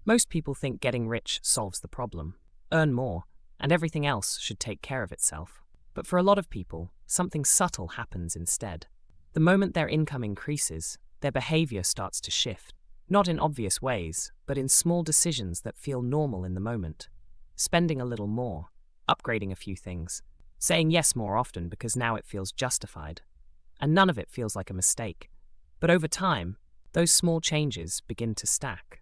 Most people think getting rich solves the problem. Earn more, and everything else should take care of itself. But for a lot of people, something subtle happens instead. The moment their income increases, their behavior starts to shift. Not in obvious ways, but in small decisions that feel normal in the moment. Spending a little more, upgrading a few things, saying yes more often because now it feels justified. And none of it feels like a mistake. But over time, those small changes begin to stack.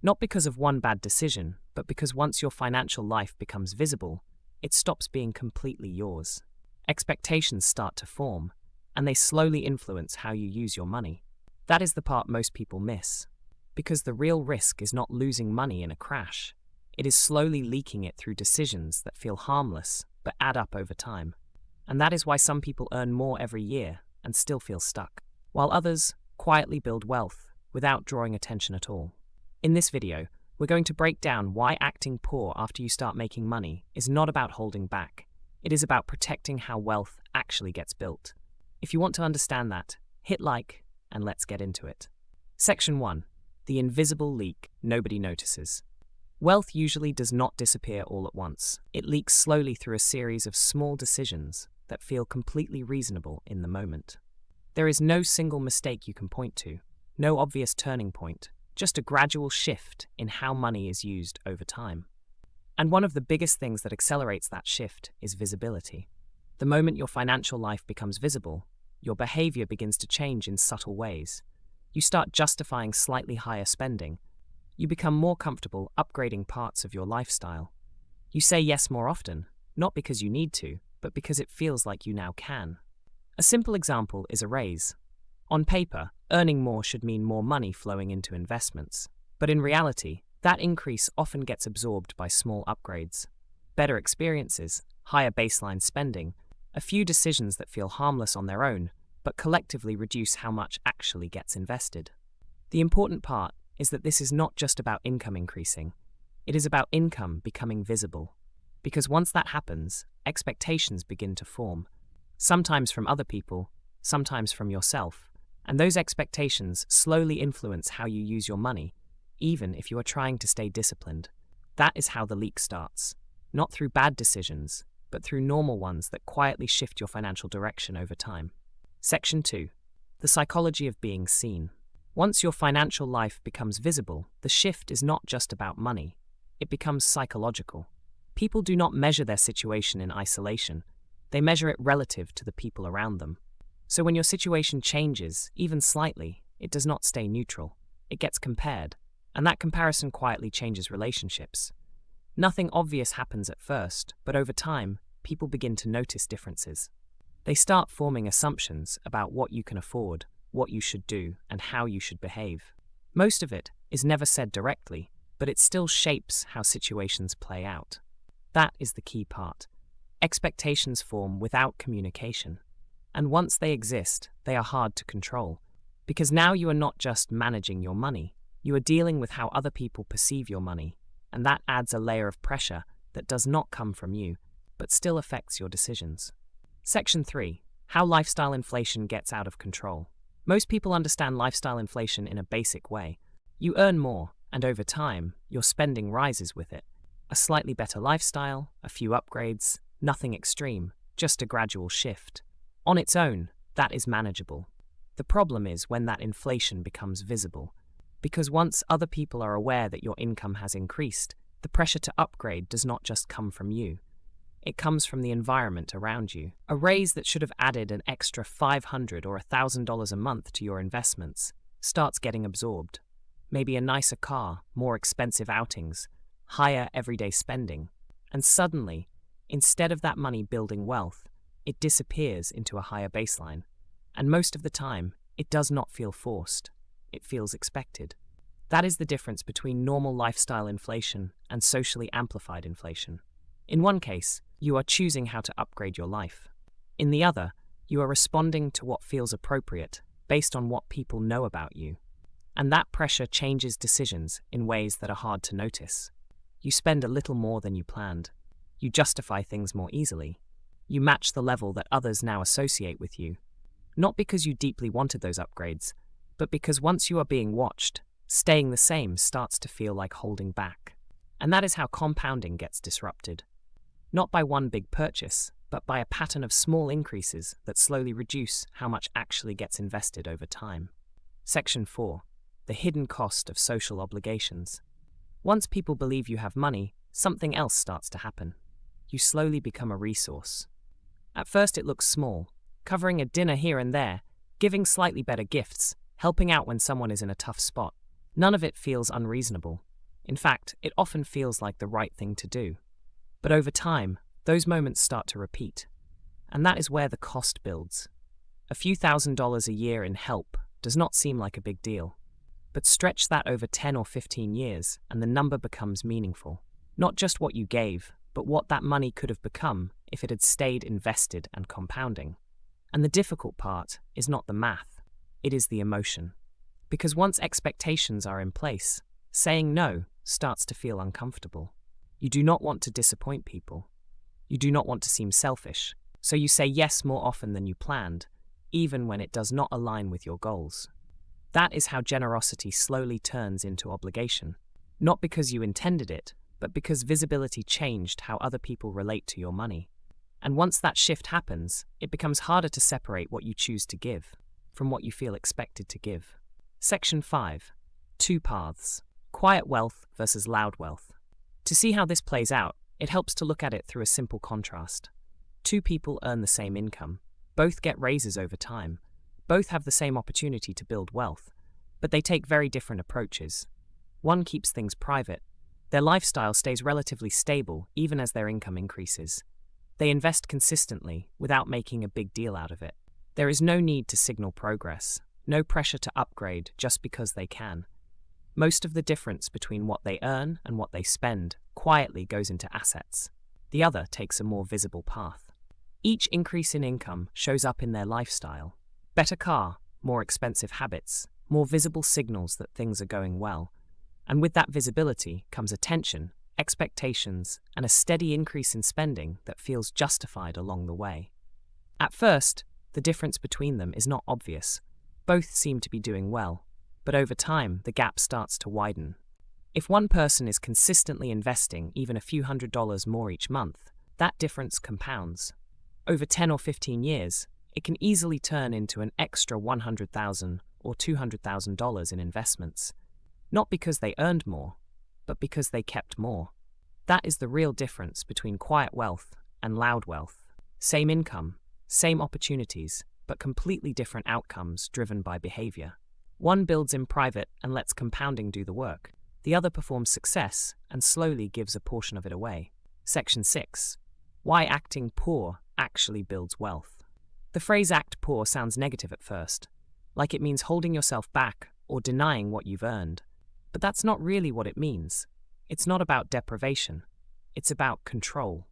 Not because of one bad decision, but because once your financial life becomes visible, it stops being completely yours. Expectations start to form, and they slowly influence how you use your money. That is the part most people miss. Because the real risk is not losing money in a crash. It is slowly leaking it through decisions that feel harmless, but add up over time. And that is why some people earn more every year and still feel stuck, while others quietly build wealth without drawing attention at all. In this video, we're going to break down why acting poor after you start making money is not about holding back. It is about protecting how wealth actually gets built. If you want to understand that, hit like and let's get into it. Section 1. The invisible leak nobody notices. Wealth usually does not disappear all at once. It leaks slowly through a series of small decisions that feel completely reasonable in the moment. There is no single mistake you can point to, no obvious turning point, just a gradual shift in how money is used over time. And one of the biggest things that accelerates that shift is visibility. The moment your financial life becomes visible, your behavior begins to change in subtle ways. You start justifying slightly higher spending. You become more comfortable upgrading parts of your lifestyle. You say yes more often, not because you need to, but because it feels like you now can. A simple example is a raise. On paper, earning more should mean more money flowing into investments. But in reality, that increase often gets absorbed by small upgrades. Better experiences, higher baseline spending, a few decisions that feel harmless on their own, but collectively reduce how much actually gets invested. The important part is that this is not just about income increasing. It is about income becoming visible. Because once that happens, expectations begin to form. Sometimes from other people, sometimes from yourself. And those expectations slowly influence how you use your money, even if you are trying to stay disciplined. That is how the leak starts. Not through bad decisions, but through normal ones that quietly shift your financial direction over time. Section 2. The psychology of being seen. Once your financial life becomes visible, the shift is not just about money. It becomes psychological. People do not measure their situation in isolation. They measure it relative to the people around them. So when your situation changes, even slightly, it does not stay neutral. It gets compared, and that comparison quietly changes relationships. Nothing obvious happens at first, but over time, people begin to notice differences. They start forming assumptions about what you can afford, what you should do, and how you should behave. Most of it is never said directly, but it still shapes how situations play out. That is the key part. Expectations form without communication. And once they exist, they are hard to control. Because now you are not just managing your money, you are dealing with how other people perceive your money, and that adds a layer of pressure that does not come from you, but still affects your decisions. Section 3. How lifestyle inflation gets out of control. Most people understand lifestyle inflation in a basic way. You earn more, and over time, your spending rises with it. A slightly better lifestyle, a few upgrades, nothing extreme, just a gradual shift. On its own, that is manageable. The problem is when that inflation becomes visible. Because once other people are aware that your income has increased, the pressure to upgrade does not just come from you. It comes from the environment around you. A raise that should have added an extra $500 or $1,000 a month to your investments starts getting absorbed. Maybe a nicer car, more expensive outings, higher everyday spending. And suddenly, instead of that money building wealth, it disappears into a higher baseline. And most of the time, it does not feel forced. It feels expected. That is the difference between normal lifestyle inflation and socially amplified inflation. In one case, you are choosing how to upgrade your life. In the other, you are responding to what feels appropriate based on what people know about you. And that pressure changes decisions in ways that are hard to notice. You spend a little more than you planned. You justify things more easily. You match the level that others now associate with you. Not because you deeply wanted those upgrades, but because once you are being watched, Staying the same starts to feel like holding back. And that is how compounding gets disrupted. Not by one big purchase, but by a pattern of small increases that slowly reduce how much actually gets invested over time. Section 4. The hidden cost of social obligations. Once people believe you have money, something else starts to happen. You slowly become a resource. At first it looks small, covering a dinner here and there, giving slightly better gifts, helping out when someone is in a tough spot. None of it feels unreasonable. In fact, it often feels like the right thing to do. But over time, those moments start to repeat. And that is where the cost builds. A few $1,000s a year in help does not seem like a big deal. But stretch that over 10 or 15 years, and the number becomes meaningful. Not just what you gave, but what that money could have become if it had stayed invested and compounding. And the difficult part is not the math, it is the emotion. Because once expectations are in place, saying no starts to feel uncomfortable. You do not want to disappoint people. You do not want to seem selfish, so you say yes more often than you planned, even when it does not align with your goals. That is how generosity slowly turns into obligation. Not because you intended it, but because visibility changed how other people relate to your money. And once that shift happens, it becomes harder to separate what you choose to give from what you feel expected to give. Section 5. 2 paths. Quiet wealth versus loud wealth. To see how this plays out, it helps to look at it through a simple contrast. 2 people earn the same income. Both get raises over time. Both have the same opportunity to build wealth, but they take very different approaches. One keeps things private. Their lifestyle stays relatively stable even as their income increases. They invest consistently without making a big deal out of it. There is no need to signal progress, no pressure to upgrade just because they can. Most of the difference between what they earn and what they spend quietly goes into assets. The other takes a more visible path. Each increase in income shows up in their lifestyle. Better car, more expensive habits, more visible signals that things are going well. And with that visibility comes attention, expectations, and a steady increase in spending that feels justified along the way. At first, the difference between them is not obvious. Both seem to be doing well, but over time the gap starts to widen. If one person is consistently investing even a few $100s more each month, that difference compounds. Over 10 or 15 years, it can easily turn into an extra $100,000 or $200,000 in investments. Not because they earned more, but because they kept more. That is the real difference between quiet wealth and loud wealth. Same income, same opportunities, but completely different outcomes driven by behavior. One builds in private and lets compounding do the work. The other performs success and slowly gives a portion of it away. Section 6. Why acting poor actually builds wealth. The phrase act poor sounds negative at first, like it means holding yourself back or denying what you've earned. But that's not really what it means. It's not about deprivation. It's about control.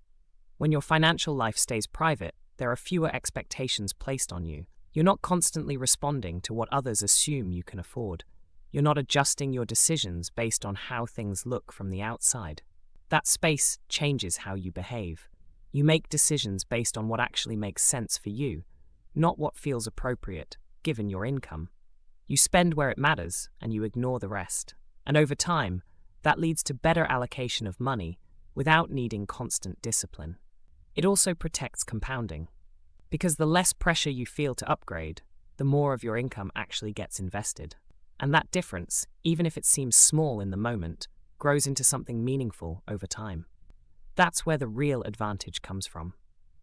When your financial life stays private, there are fewer expectations placed on you. You're not constantly responding to what others assume you can afford. You're not adjusting your decisions based on how things look from the outside. That space changes how you behave. You make decisions based on what actually makes sense for you, not what feels appropriate, given your income. You spend where it matters, and you ignore the rest. And over time, that leads to better allocation of money without needing constant discipline. It also protects compounding. Because the less pressure you feel to upgrade, the more of your income actually gets invested. And that difference, even if it seems small in the moment, grows into something meaningful over time. That's where the real advantage comes from.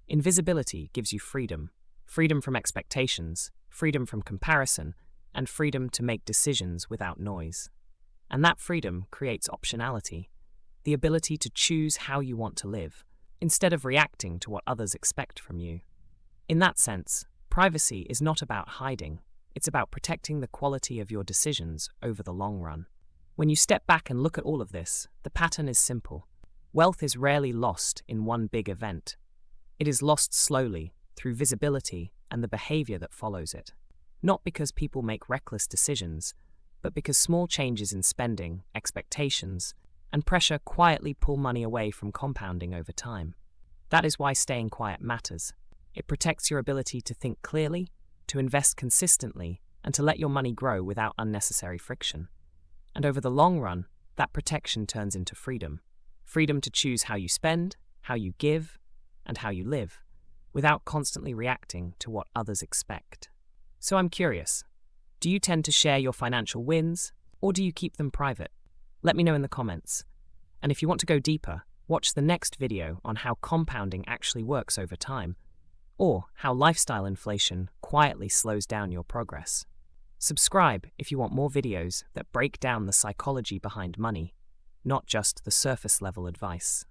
Invisibility gives you freedom. Freedom from expectations, freedom from comparison, and freedom to make decisions without noise. And that freedom creates optionality, the ability to choose how you want to live, instead of reacting to what others expect from you. In that sense, privacy is not about hiding, it's about protecting the quality of your decisions over the long run. When you step back and look at all of this, the pattern is simple. Wealth is rarely lost in one big event. It is lost slowly, through visibility and the behavior that follows it. Not because people make reckless decisions, but because small changes in spending, expectations, and pressure quietly pull money away from compounding over time. That is why staying quiet matters. It protects your ability to think clearly, to invest consistently, and to let your money grow without unnecessary friction. And over the long run, that protection turns into freedom. Freedom to choose how you spend, how you give, and how you live, without constantly reacting to what others expect. So I'm curious, do you tend to share your financial wins, or do you keep them private? Let me know in the comments. And if you want to go deeper, watch the next video on how compounding actually works over time, or how lifestyle inflation quietly slows down your progress. Subscribe if you want more videos that break down the psychology behind money, not just the surface level advice.